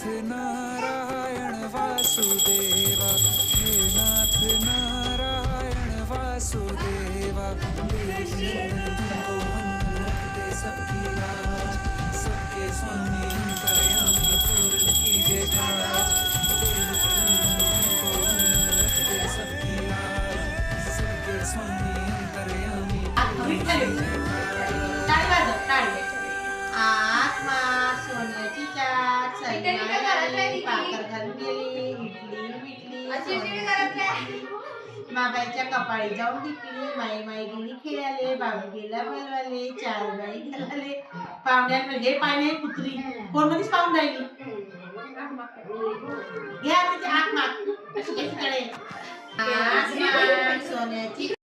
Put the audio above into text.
नाथ नारायण वासुदेवा, हे नाथ नारायण वासुदेवा। तुमको हम रखते सबकी लाज, सबके स्वामी अंतर्यामी पूर्ण कीजिए काज। तुमको हम रखते सबकी लाज, सबके स्वामी अंतर्यामी पूर्ण कीजिए काज। आत्मा सोन्याची चाट सैन्याला पाकर घालून गेली, इडली मिटली माबाईच्या कपाळी जाऊन टिकली, माई माई गेली खेळाले, बाबू गेला बोलवाले, चार बाई गेलाले पाहुण्यात हे पाहिणे कुत्री कोण मध्येच पाहून राहिली घ्या तिथे आत्मा अशी कशी कडे